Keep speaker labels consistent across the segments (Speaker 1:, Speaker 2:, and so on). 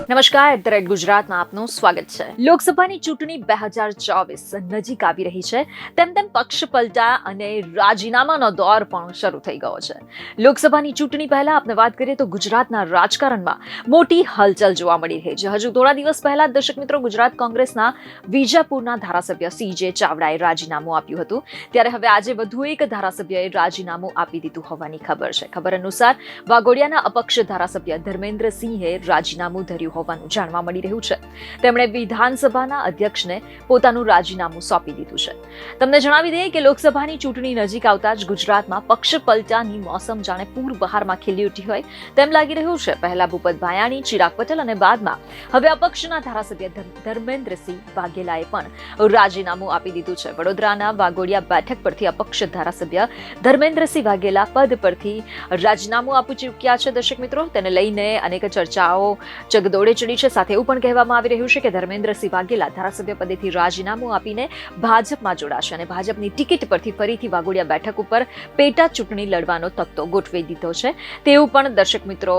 Speaker 1: નમસ્કાર, the red ગુજરાતમાં આપનું સ્વાગત છે. લોકસભાની ચૂંટણી 2024 નજીક આવી રહી છે. તેમ તેમ પક્ષ પલટા અને રાજીનામાનો દોર પણ શરૂ થઈ ગયો છે. લોકસભાની ચૂંટણી પહેલા આપણે વાત કરીએ તો ગુજરાતના રાજકારણમાં મોટી હલચલ જોવા મળી રહી છે. હજુ થોડા દિવસ પહેલા દર્શક મિત્રો, ગુજરાત કોંગ્રેસના વિજાપુરના ધારાસભ્ય CJ ચાવડાએ રાજીનામું આપ્યું હતું. ત્યારે હવે આજે વધુ એક ધારાસભ્યએ રાજીનામું આપી દીધું હોવાની ખબર છે. ખબર અનુસાર વાઘોડિયાના અપક્ષ ધારાસભ્ય ધર્મેન્દ્રસિંહે રાજીનામું ધર્યું હોવાનું જાણવા મળી રહ્યું છે. તેમણે વિધાનસભાના અધ્યક્ષને પોતાનું રાજીનામું સોંપી દીધું છે. તમને જણાવી દઈએ કે લોકસભાની ચૂંટણી નજીક આવતા જ ગુજરાતમાં પક્ષ પલટાની મોસમ જાણે પૂર બહારમાં ખીલી ઉઠી હોય તેમ લાગી રહ્યું છે. પહેલા ભૂપત ભાયાણી, ચિરાગ પટેલ અને બાદમાં હવે અપક્ષના ધારાસભ્ય ધર્મેન્દ્રસિંહ વાઘેલાએ પણ રાજીનામું આપી દીધું છે. વડોદરાના વાઘોડિયા બેઠક પરથી અપક્ષ ધારાસભ્ય ધર્મેન્દ્રસિંહ વાઘેલા પદ પરથી રાજીનામું આપી ચૂક્યા છે. દર્શક મિત્રો, તેને લઈને અનેક ચર્ચાઓ ચગદોડે ચડી છે. સાથે એવું પણ કહેવામાં આવી રહ્યું છે કે ધર્મેન્દ્રસિંહ વાઘેલા ધારાસભ્ય પદેથી રાજીનામું આપીને ભાજપમાં જોડાશે અને ભાજપની ટિકિટ પરથી ફરીથી વાઘોડિયા બેઠક ઉપર પેટા ચૂંટણી લડવાનો તખતો ગોઠવી દીધો છે. તેવું પણ દર્શક મિત્રો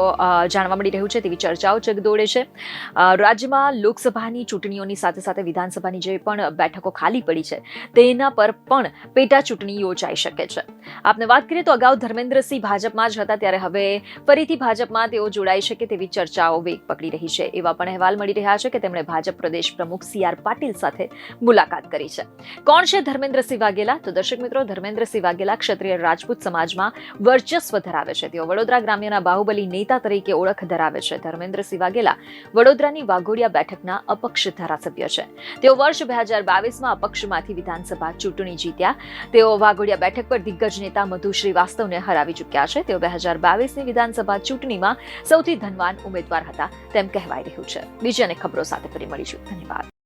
Speaker 1: જાણવા મળી રહ્યું છે. તેવી ચર્ચાઓ ચગદોડે છે. રાજ્યમાં લોકસભાની ચૂંટણીઓની સાથે સાથે વિધાનસભાની જે પણ બેઠકો ખાલી પડી છે તેના પર પણ પેટા ચૂંટણી યોજાઈ શકે છે. આપને વાત કરીએ તો અગાઉ ધર્મેન્દ્રસિંહ ભાજપમાં જ હતા, ત્યારે હવે ફરીથી ભાજપમાં તેઓ જોડાઈ શકે તેવી ચર્ચાઓ વેગ પકડી રહી છે. એવા પણ અહેવાલ મળી રહ્યા છે કે તેમણે ભાજપ પ્રદેશ પ્રમુખ CR પાટીલ સાથે મુલાકાત કરી છે. કોણ છે ધર્મેન્દ્રસિંહ વાઘેલા? તો દર્શક મિત્રો, ધર્મેન્દ્રસિંહ વાઘેલા ક્ષત્રિય રાજપૂત સમાજમાં વર્ચસ્વ ધરાવે છે. તેઓ વડોદરા ગ્રામ્યના બાહુબલી નેતા તરીકે ઓળખ ધરાવે છે. ધર્મેન્દ્રસિંહ વાઘેલા વડોદરાની વાઘોડિયા બેઠકના અપક્ષ ધારાસભ્ય છે. તેઓ વર્ષ 2022માં અપક્ષમાંથી વિધાનસભા ચૂંટણી જીત્યા. તેઓ વાઘોડિયા બેઠક પર દિગ્ગજ નેતા મધુ શ્રીવાસ્તવને હરાવી ચૂક્યા છે. તેઓ 2022ની વિધાનસભા ચૂંટણીમાં સૌથી ધનવાન ઉમેદવાર હતા તેમ કહેવાય રહ્યું છે. બીજી અનેક ખબરો સાથે ફરી મળીશું. ધન્યવાદ.